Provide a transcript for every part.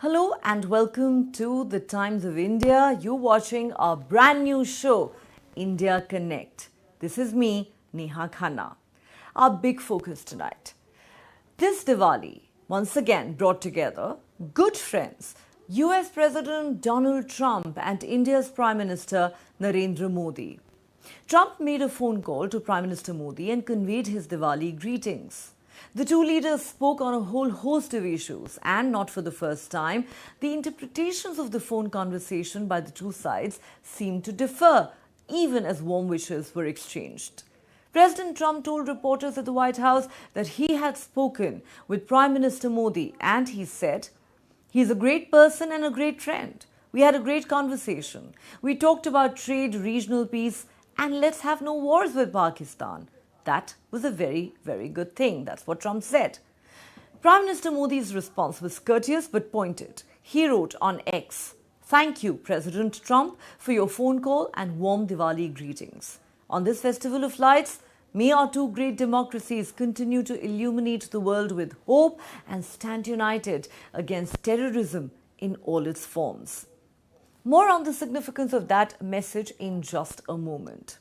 Hello and welcome to the Times of India. You're watching our brand new show, India Connect. This is me, Neha Khanna. Our big focus tonight. This Diwali once again brought together good friends, US President Donald Trump and India's Prime Minister Narendra Modi. Trump made a phone call to Prime Minister Modi and conveyed his Diwali greetings. The two leaders spoke on a whole host of issues, and not for the first time, the interpretations of the phone conversation by the two sides seemed to differ, even as warm wishes were exchanged. President Trump told reporters at the White House that he had spoken with Prime Minister Modi, and he said, "He's a great person and a great friend. We had a great conversation. We talked about trade, regional peace, and let's have no wars with Pakistan." That was a very, very good thing. That's what Trump said. Prime Minister Modi's response was courteous but pointed. He wrote on X, "Thank you, President Trump, for your phone call and warm Diwali greetings. On this festival of lights, may our two great democracies continue to illuminate the world with hope and stand united against terrorism in all its forms." More on the significance of that message in just a moment.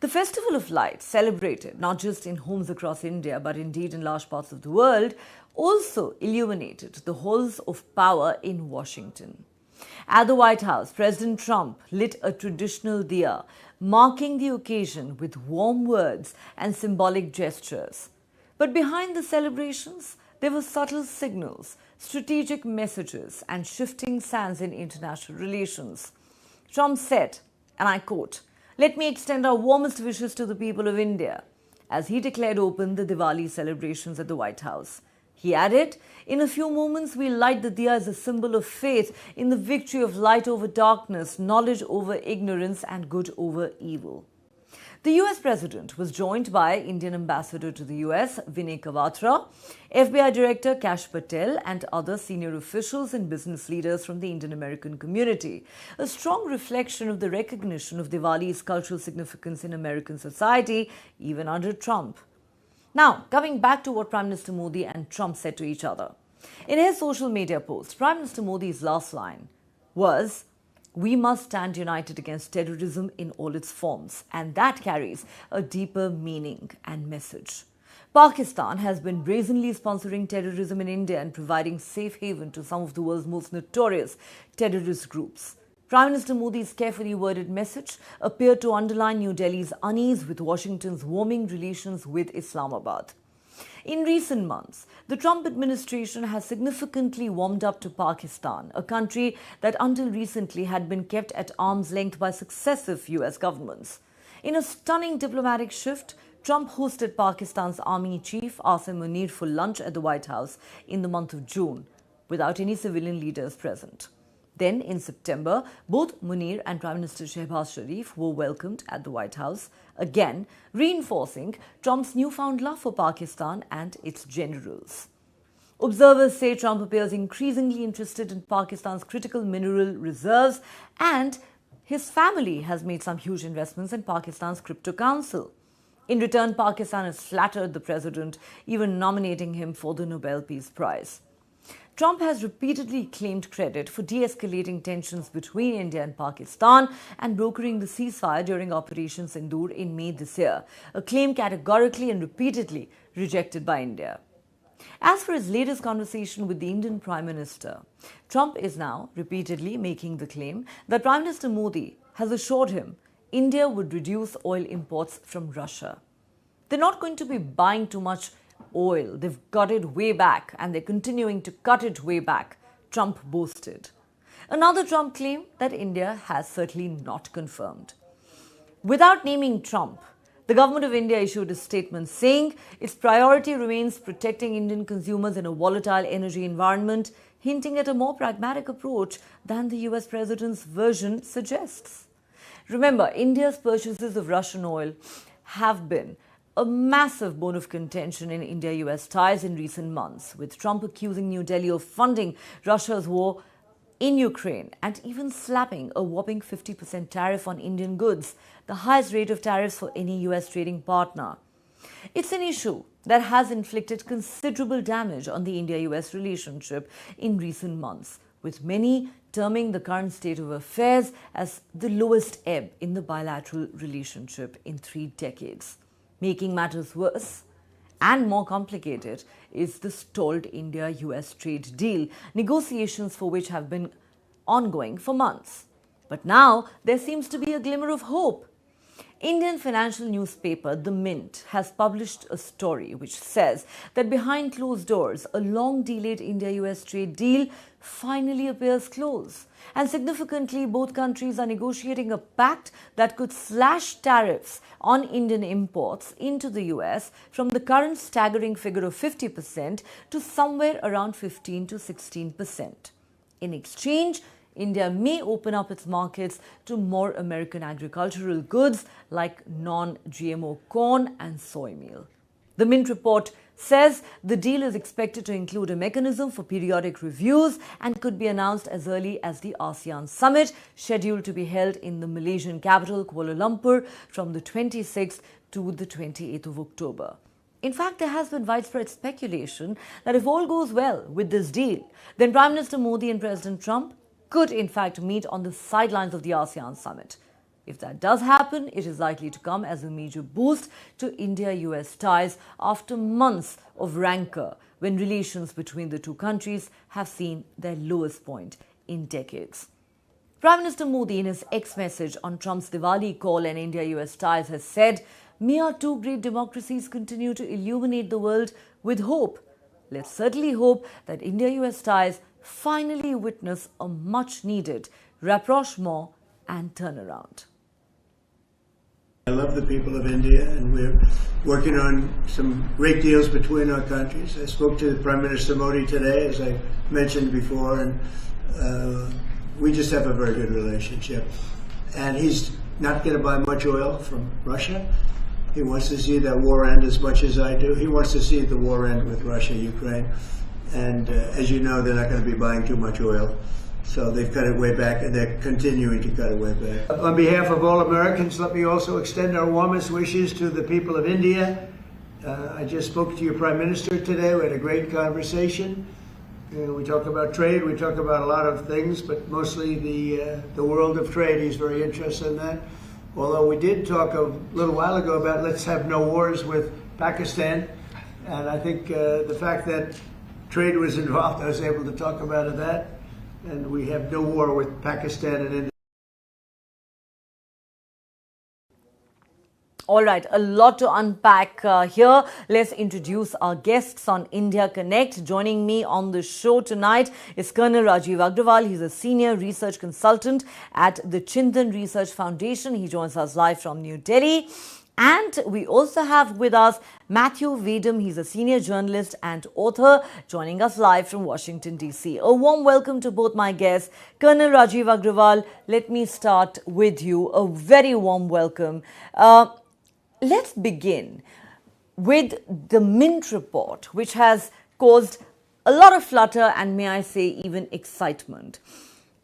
The Festival of Lights, celebrated not just in homes across India but indeed in large parts of the world, also illuminated the halls of power in Washington. At the White House, President Trump lit a traditional diya, marking the occasion with warm words and symbolic gestures. But behind the celebrations, there were subtle signals, strategic messages, and shifting sands in international relations. Trump said, and I quote, "Let me extend our warmest wishes to the people of India," as he declared open the Diwali celebrations at the White House. He added, "In a few moments, we'll light the diya as a symbol of faith in the victory of light over darkness, knowledge over ignorance, and good over evil." The US President was joined by Indian Ambassador to the US, Vinay Kawatra, FBI Director Kash Patel, and other senior officials and business leaders from the Indian American community, a strong reflection of the recognition of Diwali's cultural significance in American society, even under Trump. Now, coming back to what Prime Minister Modi and Trump said to each other. In his social media post, Prime Minister Modi's last line was, "We must stand united against terrorism in all its forms," and that carries a deeper meaning and message. Pakistan has been brazenly sponsoring terrorism in India and providing safe haven to some of the world's most notorious terrorist groups. Prime Minister Modi's carefully worded message appeared to underline New Delhi's unease with Washington's warming relations with Islamabad. In recent months, the Trump administration has significantly warmed up to Pakistan, a country that until recently had been kept at arm's length by successive US governments. In a stunning diplomatic shift, Trump hosted Pakistan's Army Chief Asim Munir for lunch at the White House in the month of June, without any civilian leaders present. Then, in September, both Munir and Prime Minister Shehbaz Sharif were welcomed at the White House, again reinforcing Trump's newfound love for Pakistan and its generals. Observers say Trump appears increasingly interested in Pakistan's critical mineral reserves, and his family has made some huge investments in Pakistan's crypto council. In return, Pakistan has flattered the president, even nominating him for the Nobel Peace Prize. Trump has repeatedly claimed credit for de-escalating tensions between India and Pakistan and brokering the ceasefire during Operation Sindoor in May this year, a claim categorically and repeatedly rejected by India. As for his latest conversation with the Indian Prime Minister, Trump is now repeatedly making the claim that Prime Minister Modi has assured him India would reduce oil imports from Russia. They're not going to be buying too much oil. They've got it way back and they're continuing to cut it way back, Trump boasted. Another Trump claim that India has certainly not confirmed. Without naming Trump, the government of India issued a statement saying its priority remains protecting Indian consumers in a volatile energy environment, hinting at a more pragmatic approach than the US president's version suggests. Remember, India's purchases of Russian oil have been a massive bone of contention in India-US ties in recent months, with Trump accusing New Delhi of funding Russia's war in Ukraine and even slapping a whopping 50% tariff on Indian goods, the highest rate of tariffs for any US trading partner. It's an issue that has inflicted considerable damage on the India US relationship in recent months, with many terming the current state of affairs as the lowest ebb in the bilateral relationship in 3 decades. Making matters worse and more complicated is the stalled India US trade deal, negotiations for which have been ongoing for months. But now there seems to be a glimmer of hope. Indian financial newspaper The Mint has published a story which says that behind closed doors, a long delayed India US trade deal finally appears close. And significantly, both countries are negotiating a pact that could slash tariffs on Indian imports into the US from the current staggering figure of 50% to somewhere around 15 to 16%. In exchange, India may open up its markets to more American agricultural goods like non-GMO corn and soy meal. The Mint report says the deal is expected to include a mechanism for periodic reviews and could be announced as early as the ASEAN summit, scheduled to be held in the Malaysian capital Kuala Lumpur from the 26th to the 28th of October. In fact, there has been widespread speculation that if all goes well with this deal, then Prime Minister Modi and President Trump could in fact meet on the sidelines of the ASEAN summit. If that does happen, it is likely to come as a major boost to India-US ties after months of rancor when relations between the two countries have seen their lowest point in decades. Prime Minister Modi, in his X message on Trump's Diwali call and India-US ties, has said, "May our two great democracies continue to illuminate the world with hope." Let's certainly hope that India-US ties finally witness a much-needed rapprochement and turnaround. I love the people of India, and we're working on some great deals between our countries. I spoke to Prime Minister Modi today, as I mentioned before, and we just have a very good relationship. And he's not going to buy much oil from Russia. He wants to see that war end as much as I do. He wants to see the war end with Russia, Ukraine. And as you know, they're not going to be buying too much oil. So they've cut it way back, and they're continuing to cut it way back. On behalf of all Americans, let me also extend our warmest wishes to the people of India. I just spoke to your Prime Minister today. We had a great conversation. We talk about trade, we talk about a lot of things, but mostly the world of trade. He's very interested in that. Although we did talk a little while ago about let's have no wars with Pakistan. And I think the fact that trade was involved, I was able to talk about that. And we have no war with Pakistan and India. All right, a lot to unpack here. Let's introduce our guests on India Connect. Joining me on the show tonight is Colonel Rajiv Agrawal. He's a senior research consultant at the Chintan Research Foundation. He joins us live from New Delhi. And we also have with us Matthew Vedum. He's a senior journalist and author, joining us live from Washington, D.C. A warm welcome to both my guests. Colonel Rajiv Agrawal, let me start with you. A very warm welcome. Let's begin with the Mint report, which has caused a lot of flutter and, may I say, even excitement.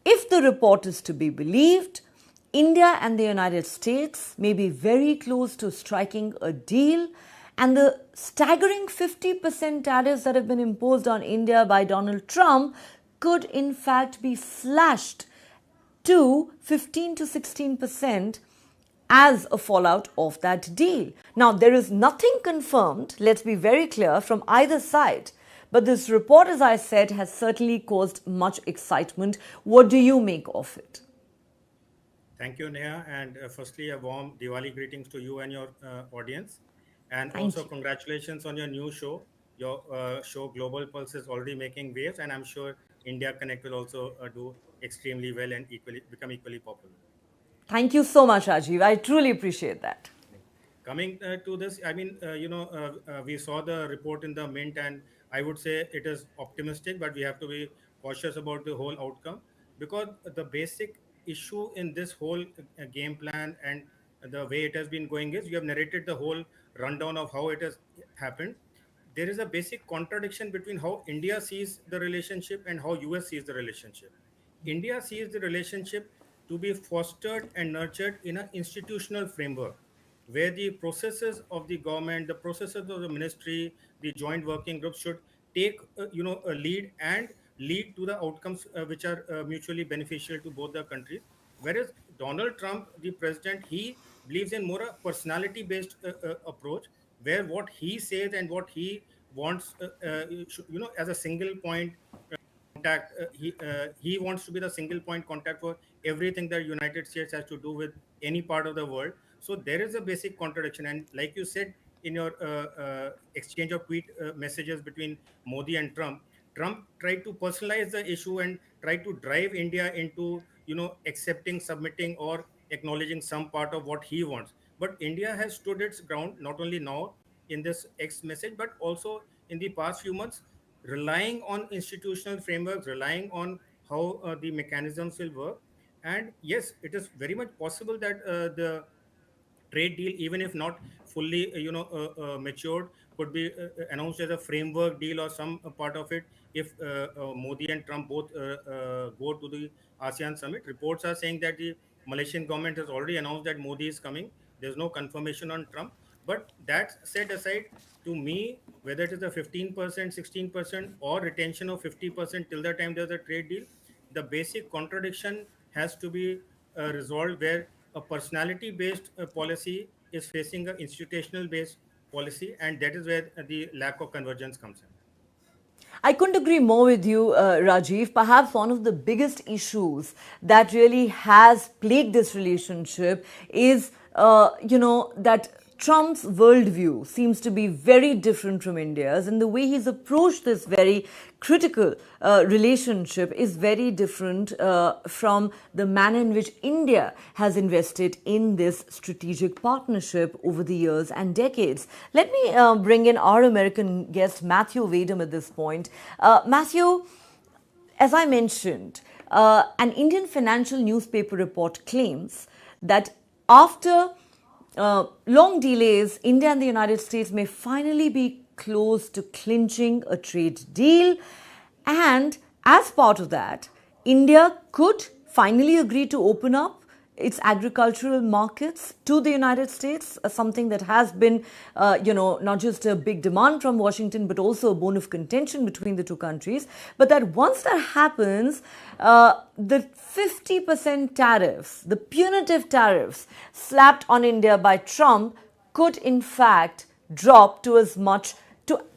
If the report is to be believed, India and the United States may be very close to striking a deal, and the staggering 50% tariffs that have been imposed on India by Donald Trump could in fact be slashed to 15 to 16% as a fallout of that deal. Now, there is nothing confirmed, let's be very clear, from either side. But this report, as I said, has certainly caused much excitement. What do you make of it? Thank you, Neha. And firstly, a warm Diwali greetings to you and your audience. And Thank also you. congratulations on your new show. Your show Global Pulse is already making waves, and I'm sure India Connect will also do extremely well and become equally popular. Thank you so much, Rajiv. I truly appreciate that. Coming to this, I mean, we saw the report in the Mint, and I would say it is optimistic, but we have to be cautious about the whole outcome, because the basic issue in this whole game plan and the way it has been going is you have narrated the whole rundown of how it has happened. There is a basic contradiction between how India sees the relationship and how US sees the relationship. India sees the relationship to be fostered and nurtured in an institutional framework. where the processes of the government, the processes of the ministry, the joint working groups should take a lead and lead to the outcomes which are mutually beneficial to both the countries. Whereas Donald Trump, the president, he believes in more a personality based approach, where what he says and what he wants as a single point contact. He wants to be the single point contact for everything that United States has to do with any part of the world. So there is a basic contradiction, and like you said in your exchange of tweet messages between Modi and Trump, Trump tried to personalize the issue and tried to drive India into accepting, submitting, or acknowledging some part of what he wants. But India has stood its ground not only now in this X message, but also in the past few months, relying on institutional frameworks, relying on how the mechanisms will work. And yes, it is very much possible that the trade deal, even if not fully matured, could be announced as a framework deal or some part of it if Modi and Trump both go to the ASEAN summit. Reports are saying that the Malaysian government has already announced that Modi is coming. There's no confirmation on Trump, but that set aside, to me, whether it is a 15%, 16%, or retention of 50% till the time there's a trade deal, the basic contradiction has to be resolved, where a personality based policy is facing an institutional based policy, and that is where the lack of convergence comes in. I couldn't agree more with you, Rajiv. Perhaps one of the biggest issues that really has plagued this relationship is, that Trump's worldview seems to be very different from India's, and the way he's approached this very critical relationship is very different from the manner in which India has invested in this strategic partnership over the years and decades. Let me bring in our American guest, Matthew Vadum, at this point. Matthew, as I mentioned, an Indian financial newspaper report claims that after long delays, India and the United States may finally be close to clinching a trade deal. And as part of that, India could finally agree to open up its agricultural markets to the United States, something that has been, not just a big demand from Washington, but also a bone of contention between the two countries. But that once that happens, the 50% tariffs, the punitive tariffs slapped on India by Trump could in fact drop to as much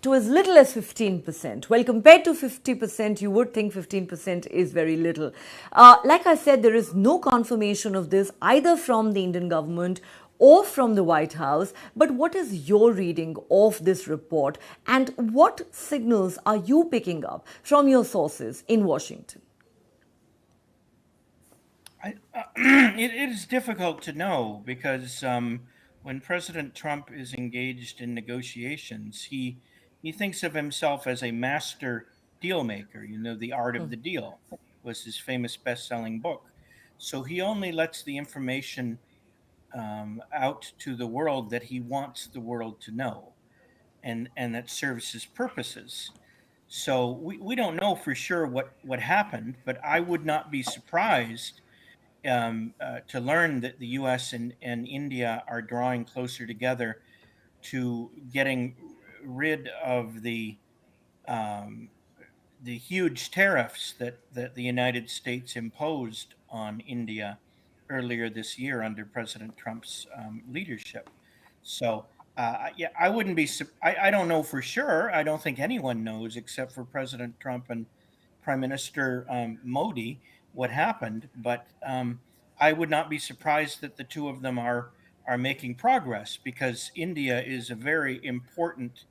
to as little as 15%. Well, compared to 50%, you would think 15% is very little. Like I said, there is no confirmation of this either from the Indian government or from the White House. But what is your reading of this report, and what signals are you picking up from your sources in Washington? It is difficult to know because when President Trump is engaged in negotiations, he thinks of himself as a master deal maker. The Art of the Deal was his famous best-selling book. So he only lets the information out to the world that he wants the world to know, and that serves his purposes. So we don't know for sure what happened, but I would not be surprised to learn that the U.S. and India are drawing closer together to getting rid of um, the huge tariffs that the United States imposed on India earlier this year under President Trump's leadership. So, yeah, I wouldn't be. I don't know for sure. I don't think anyone knows except for President Trump and Prime Minister Modi what happened. But I would not be surprised that the two of them are making progress because India is a very important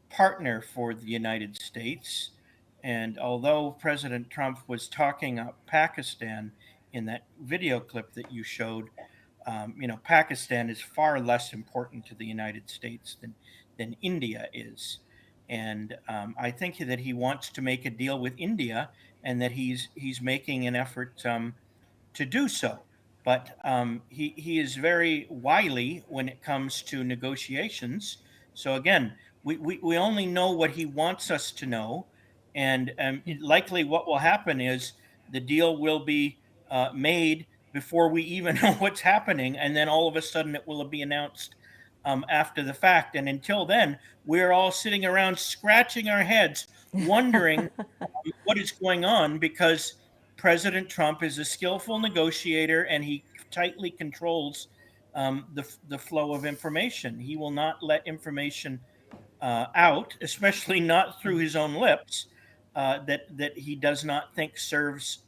partner for the United States. And although President Trump was talking up Pakistan in that video clip that you showed, Pakistan is far less important to the United States than India is. And I think that he wants to make a deal with India, and that he's making an effort to do so. But he is very wily when it comes to negotiations. So again, we only know what he wants us to know. And likely what will happen is the deal will be made before we even know what's happening, and then all of a sudden it will be announced after the fact. And until then, we're all sitting around scratching our heads, wondering what is going on, because President Trump is a skillful negotiator and he tightly controls the flow of information. He will not let information out, especially not through his own lips, that he does not think serves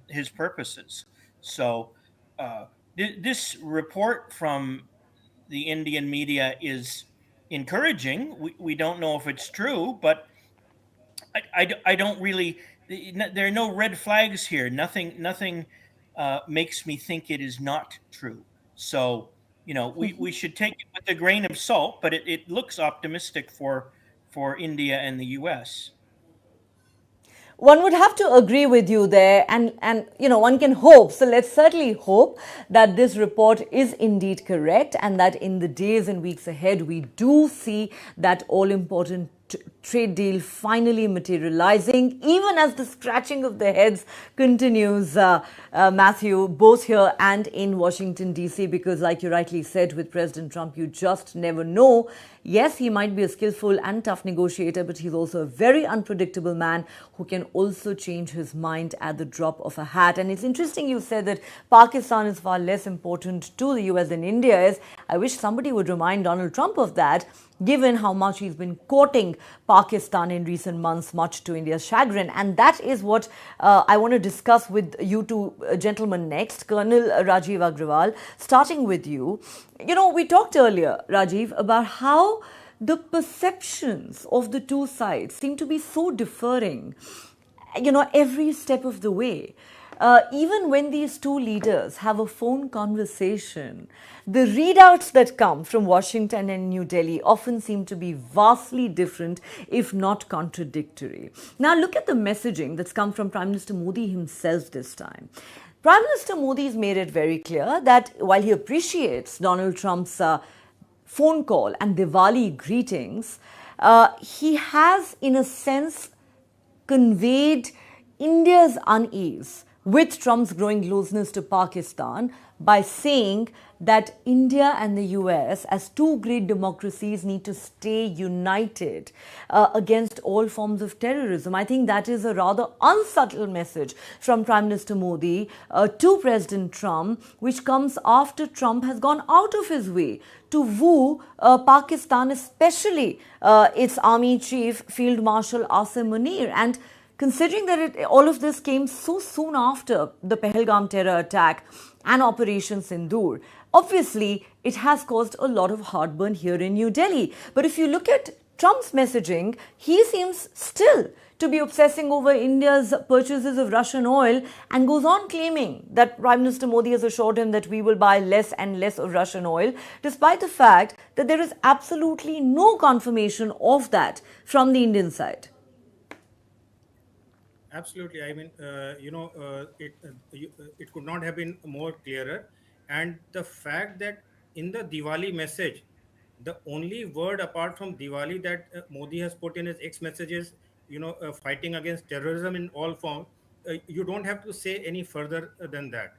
his purposes. So, this report from the Indian media is encouraging. We don't know if it's true, but I don't really. There are no red flags here. Nothing makes me think it is not true. So, we should take it with a grain of salt, but it looks optimistic for India and the U.S. One would have to agree with you there, and one can hope. So let's certainly hope that this report is indeed correct, and that in the days and weeks ahead we do see that all important trade deal finally materializing, even as the scratching of the heads continues, Matthew, both here and in Washington, D.C., because like you rightly said, with President Trump, you just never know. Yes, he might be a skillful and tough negotiator, but he's also a very unpredictable man who can also change his mind at the drop of a hat. And it's interesting you said that Pakistan is far less important to the US than India is. I wish somebody would remind Donald Trump of that, given how much he's been courting Pakistan in recent months, much to India's chagrin. And that is what I want to discuss with you two gentlemen next. Colonel Rajiv Agrawal, starting with you. We talked earlier, Rajiv, about how the perceptions of the two sides seem to be so differing, every step of the way. Even when these two leaders have a phone conversation, the readouts that come from Washington and New Delhi often seem to be vastly different, if not contradictory. Now, look at the messaging that's come from Prime Minister Modi himself this time. Prime Minister Modi has made it very clear that while he appreciates Donald Trump's phone call and Diwali greetings, he has, in a sense, conveyed India's unease with Trump's growing closeness to Pakistan by saying that India and the US, as two great democracies, need to stay united against all forms of terrorism. I think that is a rather unsubtle message from Prime Minister Modi to President Trump, which comes after Trump has gone out of his way to woo Pakistan, especially its army chief, Field Marshal Asim Munir. And considering that all of this came so soon after the Pahalgam terror attack and Operation Sindoor, obviously it has caused a lot of heartburn here in New Delhi. But if you look at Trump's messaging, he seems still to be obsessing over India's purchases of Russian oil, and goes on claiming that Prime Minister Modi has assured him that we will buy less and less of Russian oil, despite the fact that there is absolutely no confirmation of that from the Indian side. Absolutely. I mean, it could not have been more clearer. And the fact that in the Diwali message, the only word apart from Diwali that Modi has put in his X messages, fighting against terrorism in all forms, you don't have to say any further than that.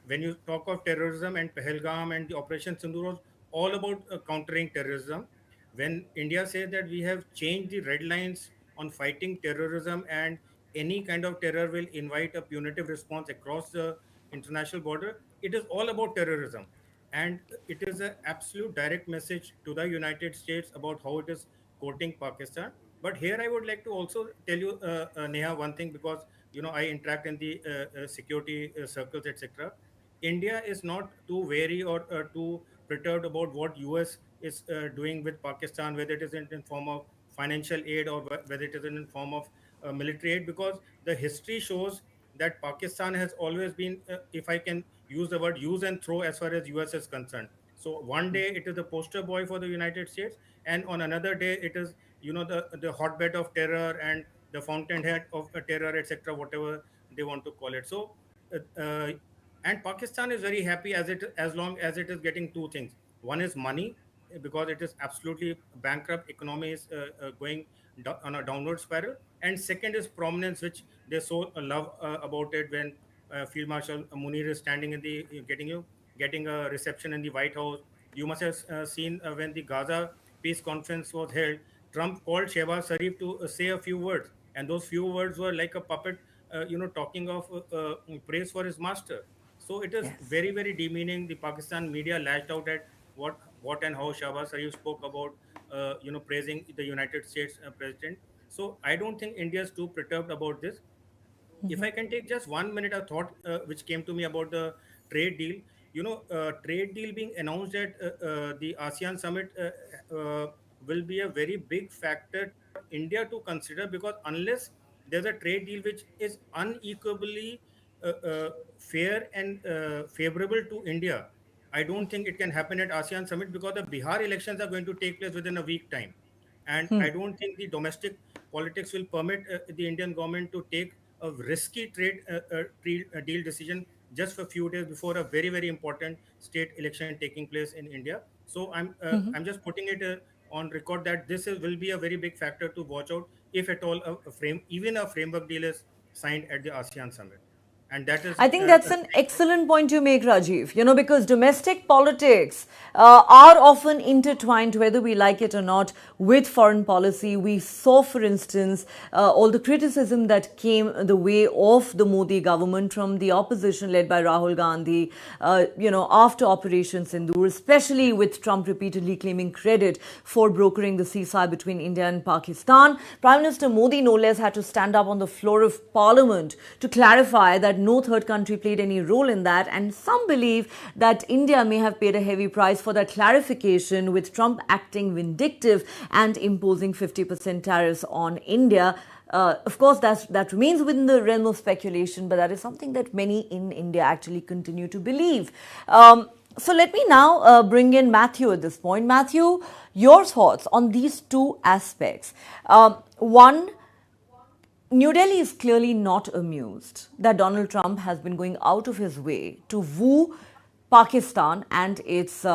When you talk of terrorism and Pahalgam and the Operation Sindoor was all about countering terrorism. When India says that we have changed the red lines on fighting terrorism, and any kind of terror will invite a punitive response across the international border, it is all about terrorism. And it is an absolute direct message to the United States about how it is courting Pakistan. But here I would like to also tell you, Neha, one thing, because I interact in the security circles, etc. India is not too wary or too perturbed about what US is doing with Pakistan, whether it is in form of financial aid or whether it is in form of military aid, because the history shows that Pakistan has always been, if I can use the word, use and throw as far as US is concerned. So one day it is the poster boy for the United States, and on another day it is the hotbed of terror and the fountainhead of terror, etc., whatever they want to call it. So and Pakistan is very happy as long as it is getting two things. One is money, because it is absolutely bankrupt. Economy is going on a downward spiral. And second is prominence, which they so love about it, when Field Marshal Munir is standing in the getting a reception in the White House. You must have seen when the Gaza peace conference was held. Trump called Shehbaz Sharif to say a few words, and those few words were like a puppet, talking of praise for his master. So it is Yes. very demeaning. The Pakistan media lashed out at what and how Shehbaz Sharif spoke about, praising the United States president. So I don't think India is too perturbed about this. If I can take just 1 minute, a thought which came to me about the trade deal. Trade deal being announced at the ASEAN summit will be a very big factor for India to consider, because unless there's a trade deal which is unequally fair and favorable to India, I don't think it can happen at ASEAN summit, because the Bihar elections are going to take place within a week time, and I don't think the domestic politics will permit the Indian government to take a risky deal decision just for a few days before a very important state election taking place in India. So I'm just putting it on record that will be a very big factor to watch out if at all even a framework deal is signed at the ASEAN summit, and that is I think that's an excellent point you make, Rajiv. Because domestic politics are often intertwined, whether we like it or not, with foreign policy. We saw, for instance, all the criticism that came the way of the Modi government from the opposition led by Rahul Gandhi, after Operation Sindoor, especially with Trump repeatedly claiming credit for brokering the ceasefire between India and Pakistan. Prime Minister Modi, no less, had to stand up on the floor of Parliament to clarify that no third country played any role in that, and some believe that India may have paid a heavy price for that clarification, with Trump acting vindictive and imposing 50% tariffs on India. Of course, that remains within the realm of speculation, but that is something that many in India actually continue to believe. So let me now bring in Matthew at this point. Matthew, your thoughts on these two aspects. One, New Delhi is clearly not amused that Donald Trump has been going out of his way to woo Pakistan and its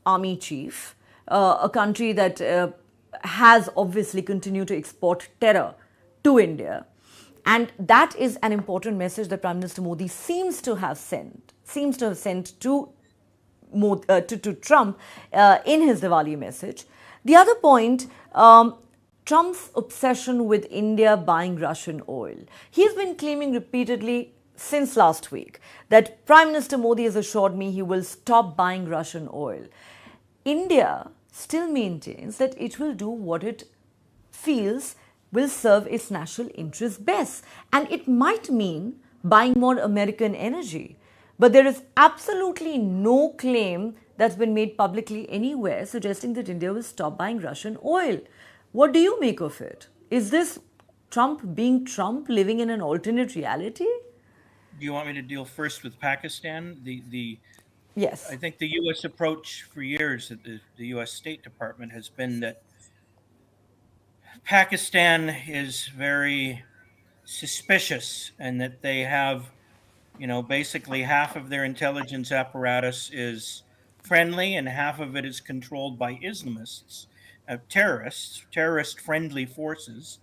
army chief, a country that has obviously continued to export terror to India. And that is an important message that Prime Minister Modi seems to have sent to Trump in his Diwali message. The other point, Trump's obsession with India buying Russian oil. He's been claiming repeatedly since last week that Prime Minister Modi has assured me he will stop buying Russian oil. India still maintains that it will do what it feels will serve its national interests best, and it might mean buying more American energy. But there is absolutely no claim that's been made publicly anywhere suggesting that India will stop buying Russian oil. What do you make of it? Is this Trump being Trump, living in an alternate reality? Do you want me to deal first with Pakistan? Yes. I think the U.S. approach for years at the U.S. State Department has been that Pakistan is very suspicious, and that they have, basically half of their intelligence apparatus is friendly and half of it is controlled by Islamists, terrorist friendly forces.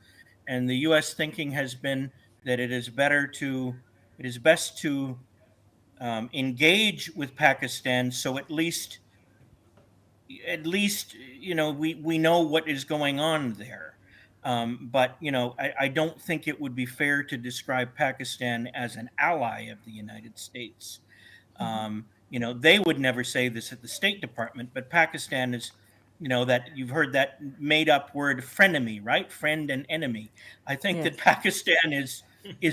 And the U.S. thinking has been that it is best to engage with Pakistan, so at least we know what is going on there. But I don't think it would be fair to describe Pakistan as an ally of the United States. They would never say this at the State Department, but Pakistan is, that you've heard that made up word frenemy, right? Friend and enemy. I think Yes. that Pakistan is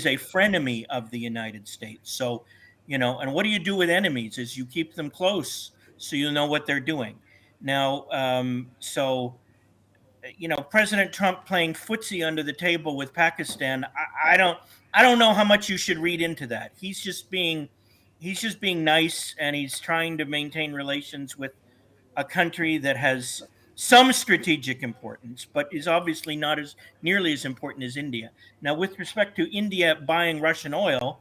a frenemy of the United States. So, and what do you do with enemies? Is you keep them close so you know what they're doing. Now, President Trump playing footsie under the table with Pakistan. I don't know how much you should read into that. He's just being nice, and he's trying to maintain relations with a country that has some strategic importance, but is obviously not as nearly as important as India. Now, with respect to India buying Russian oil,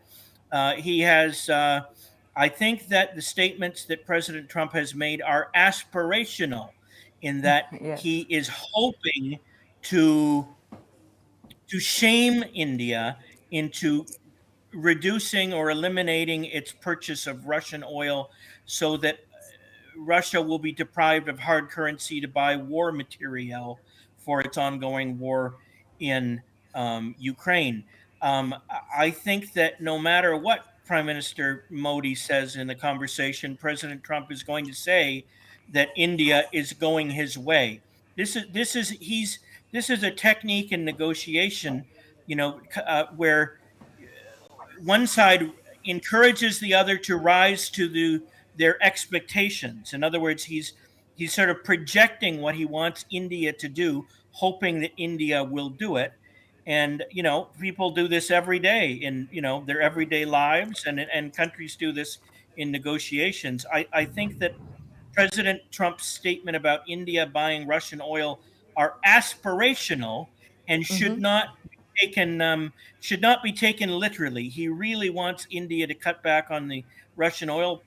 he has. I think that the statements that President Trump has made are aspirational, in that Yes. he is hoping to shame India into reducing or eliminating its purchase of Russian oil so that Russia will be deprived of hard currency to buy war materiel for its ongoing war in Ukraine. I think that no matter what Prime Minister Modi says in the conversation, President Trump is going to say that India is going his way. This is a technique in negotiation, where one side encourages the other to rise to their expectations. In other words, he's sort of projecting what he wants India to do, hoping that India will do it. And people do this every day in their everyday lives, and countries do this in negotiations. I think that President Trump's statement about India buying Russian oil are aspirational and should not be taken literally. He really wants India to cut back on the Russian oil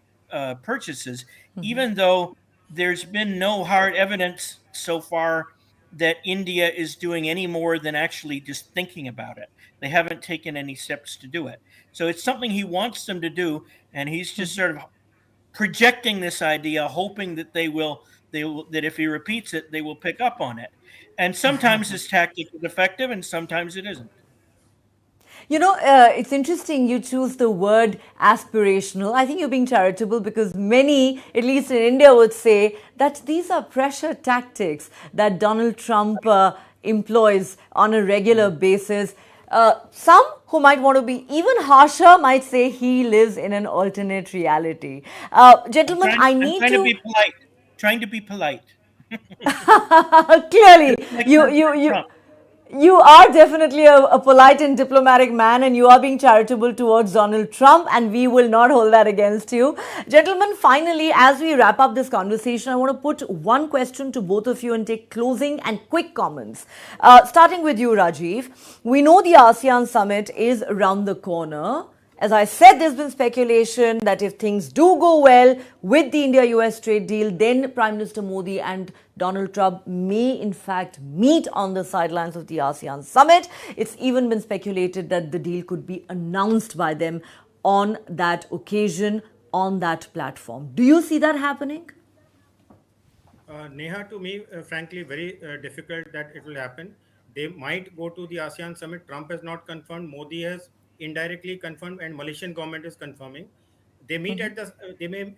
purchases, even though there's been no hard evidence so far that India is doing any more than actually just thinking about it. They haven't taken any steps to do it. So it's something he wants them to do, and he's just sort of projecting this idea, hoping that that if he repeats it, they will pick up on it. And sometimes this tactic is effective, and sometimes it isn't. It's interesting you choose the word aspirational. I think you're being charitable because many, at least in India, would say that these are pressure tactics that Donald Trump employs on a regular basis. Some who might want to be even harsher might say he lives in an alternate reality. Gentlemen, I'm trying to be polite. Trying to be polite. Clearly, Like you Trump. you are definitely a polite and diplomatic man, and you are being charitable towards Donald Trump, and we will not hold that against you. Gentlemen, finally, as we wrap up this conversation, I want to put one question to both of you and take closing and quick comments. Starting with you, Rajiv. We know the ASEAN summit is around the corner. As I said, there's been speculation that if things do go well with the India-US trade deal, then Prime Minister Modi and Donald Trump may in fact meet on the sidelines of the ASEAN summit. It's even been speculated that the deal could be announced by them on that occasion, on that platform. Do you see that happening? Neha, to me, frankly, very difficult that it will happen. They might go to the ASEAN summit. Trump has not confirmed. Modi has indirectly confirmed, and Malaysian government is confirming. They may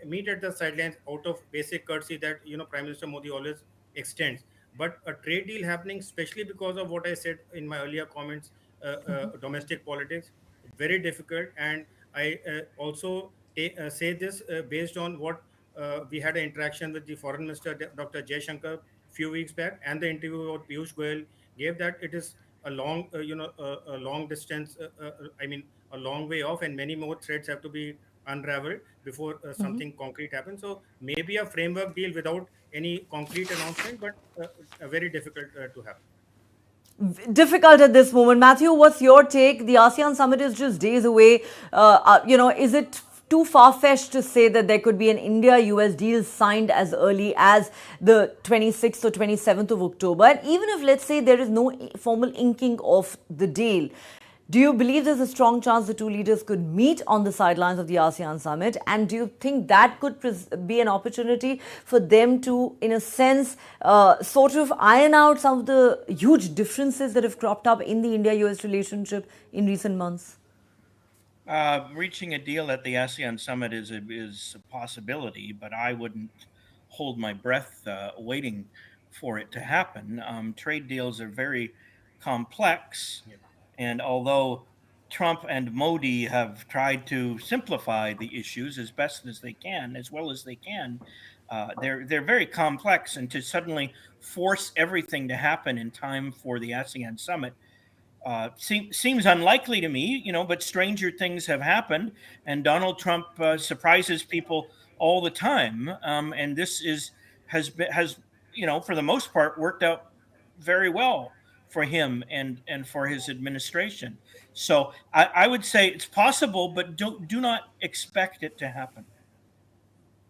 meet at the sidelines out of basic courtesy that Prime Minister Modi always extends. But a trade deal happening, especially because of what I said in my earlier comments, domestic politics, very difficult. And I also say this based on what we had an interaction with the foreign minister, Dr. Jaishankar, few weeks back, and the interview what Piyush Goyal gave, that it is a long, a long distance. I mean, a long way off, and many more threads have to be unraveled before something concrete happens. So maybe a framework deal without any concrete announcement, but very difficult to happen. Difficult at this moment. Matthew, what's your take? The ASEAN summit is just days away. Is it too far-fetched to say that there could be an India-US deal signed as early as the 26th or 27th of October? And even if, let's say, there is no formal inking of the deal, do you believe there's a strong chance the two leaders could meet on the sidelines of the ASEAN summit? And do you think that could be an opportunity for them to, in a sense, sort of iron out some of the huge differences that have cropped up in the India-US relationship in recent months? Reaching a deal at the ASEAN summit is a possibility, but I wouldn't hold my breath waiting for it to happen. Trade deals are very complex, and although Trump and Modi have tried to simplify the issues as best as they can, as well as they can, they're very complex, and to suddenly force everything to happen in time for the ASEAN summit seems unlikely to me, but stranger things have happened, and Donald Trump surprises people all the time, and this has for the most part worked out very well for him and for his administration. So I would say it's possible, but do not expect it to happen.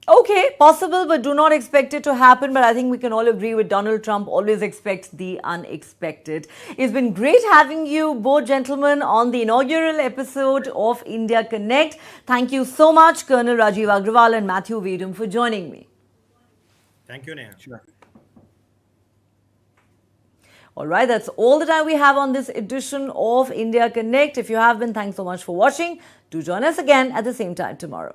Okay, possible, but do not expect it to happen. But I think we can all agree with Donald Trump always expects the unexpected. It's been great having you both gentlemen on the inaugural episode of India Connect. Thank you so much, Colonel Rajiv Agrawal and Matthew Vedum, for joining me. Thank you, Neha. Sure. All right, that's all the time we have on this edition of India Connect. If you have been, thanks so much for watching. Do join us again at the same time tomorrow.